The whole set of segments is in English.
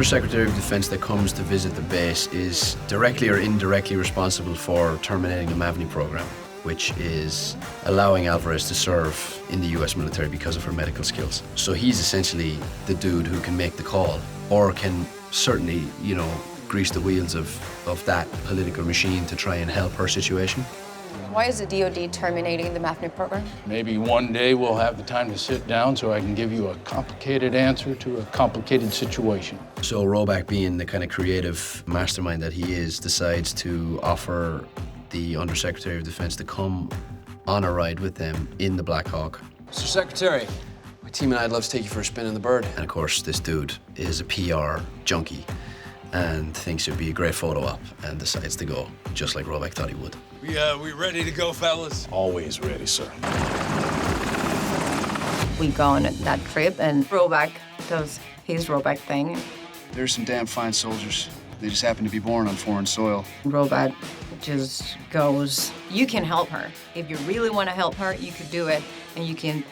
Undersecretary of Defense that comes to visit the base is directly or indirectly responsible for terminating the Mavni program, which is allowing Alvarez to serve in the US military because of her medical skills. So he's essentially the dude who can make the call, or can certainly, grease the wheels of that political machine to try and help her situation. Why is the DoD terminating the Mavni program? Maybe one day we'll have the time to sit down so I can give you a complicated answer to a complicated situation. So Roback, being the kind of creative mastermind that he is, decides to offer the Undersecretary of Defense to come on a ride with them in the Black Hawk. Mr. Secretary, my team and I'd love to take you for a spin in the bird. And of course, this dude is a PR junkie and thinks it'd be a great photo op and decides to go, just like Roback thought he would. We ready to go, fellas? Always ready, sir. We go on that trip, and Roback does his Roback thing. They're some damn fine soldiers. They just happen to be born on foreign soil. Roback just goes, you can help her. If you really want to help her, you could do it, and you can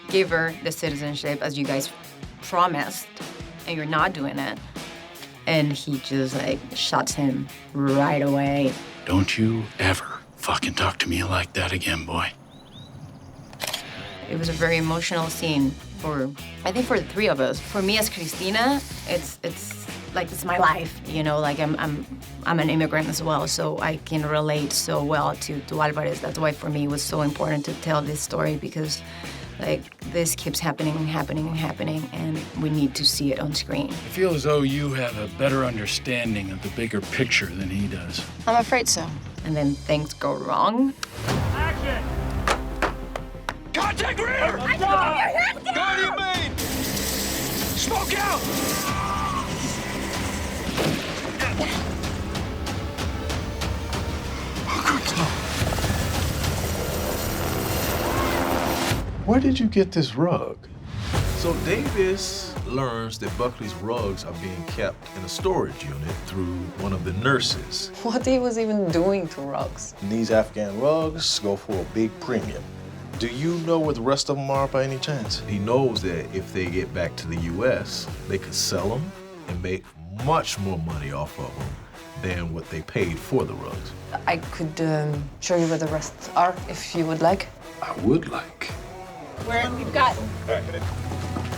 give her the citizenship as you guys promised, and you're not doing it. And he just, shuts him right away. Don't you ever fucking talk to me like that again, boy. It was a very emotional scene for the three of us. For me as Cristina, it's my life, I'm an immigrant as well, so I can relate so well to Alvarez. That's why for me it was so important to tell this story, because this keeps happening, and we need to see it on screen. I feel as though you have a better understanding of the bigger picture than he does. I'm afraid so. And then things go wrong. Action! Contact rear! Guardian main! Smoke out! Where did you get this rug? So Davis learns that Buckley's rugs are being kept in a storage unit through one of the nurses. What he was even doing to rugs? These Afghan rugs go for a big premium. Do you know where the rest of them are by any chance? He knows that if they get back to the US, they could sell them and make much more money off of them than what they paid for the rugs. I could show you where the rest are, if you would like. I would like. Where we've got.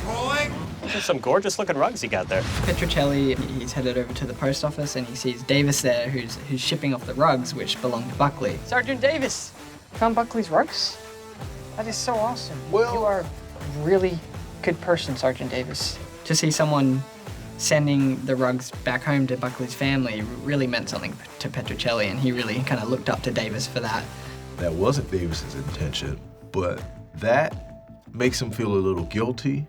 Rolling! Those are some gorgeous looking rugs you got there. Petrocelli, he's headed over to the post office and he sees Davis there who's shipping off the rugs which belong to Buckley. Sergeant Davis, found Buckley's rugs? That is so awesome. Well, you are a really good person, Sergeant Davis. To see someone sending the rugs back home to Buckley's family really meant something to Petrocelli, and he really kind of looked up to Davis for that. That wasn't Davis's intention, but that makes him feel a little guilty.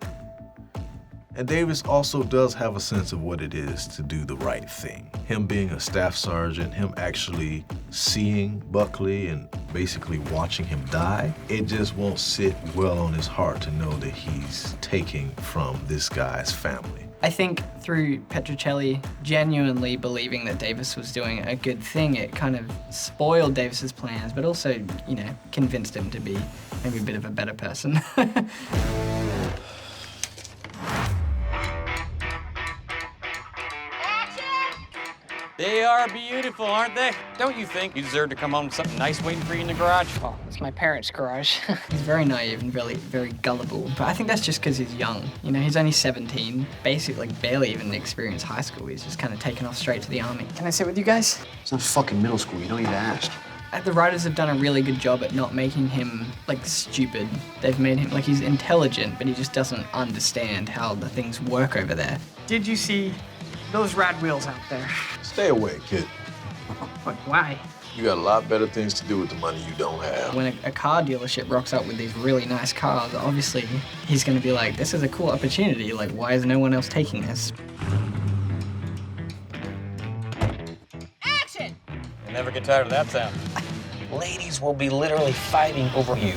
And Davis also does have a sense of what it is to do the right thing. Him being a staff sergeant, him actually seeing Buckley and basically watching him die, it just won't sit well on his heart to know that he's taking from this guy's family. I think through Petrocelli genuinely believing that Davis was doing a good thing, it kind of spoiled Davis's plans, but also, convinced him to be maybe a bit of a better person. They are beautiful, aren't they? Don't you think you deserve to come home with something nice waiting for you in the garage? Oh, it's my parents' garage. He's very naive and really very gullible, but I think that's just because he's young. He's only 17, basically barely even experienced high school. He's just kind of taken off straight to the army. Can I sit with you guys? It's not fucking middle school. You don't need to ask. The writers have done a really good job at not making him, stupid. They've made him, he's intelligent, but he just doesn't understand how the things work over there. Did you see those rad wheels out there? Stay away, kid. Why? You got a lot better things to do with the money you don't have. When a car dealership rocks up with these really nice cars, obviously he's going to be like, this is a cool opportunity. Why is no one else taking this? Action! I never get tired of that sound. Ladies will be literally fighting over you.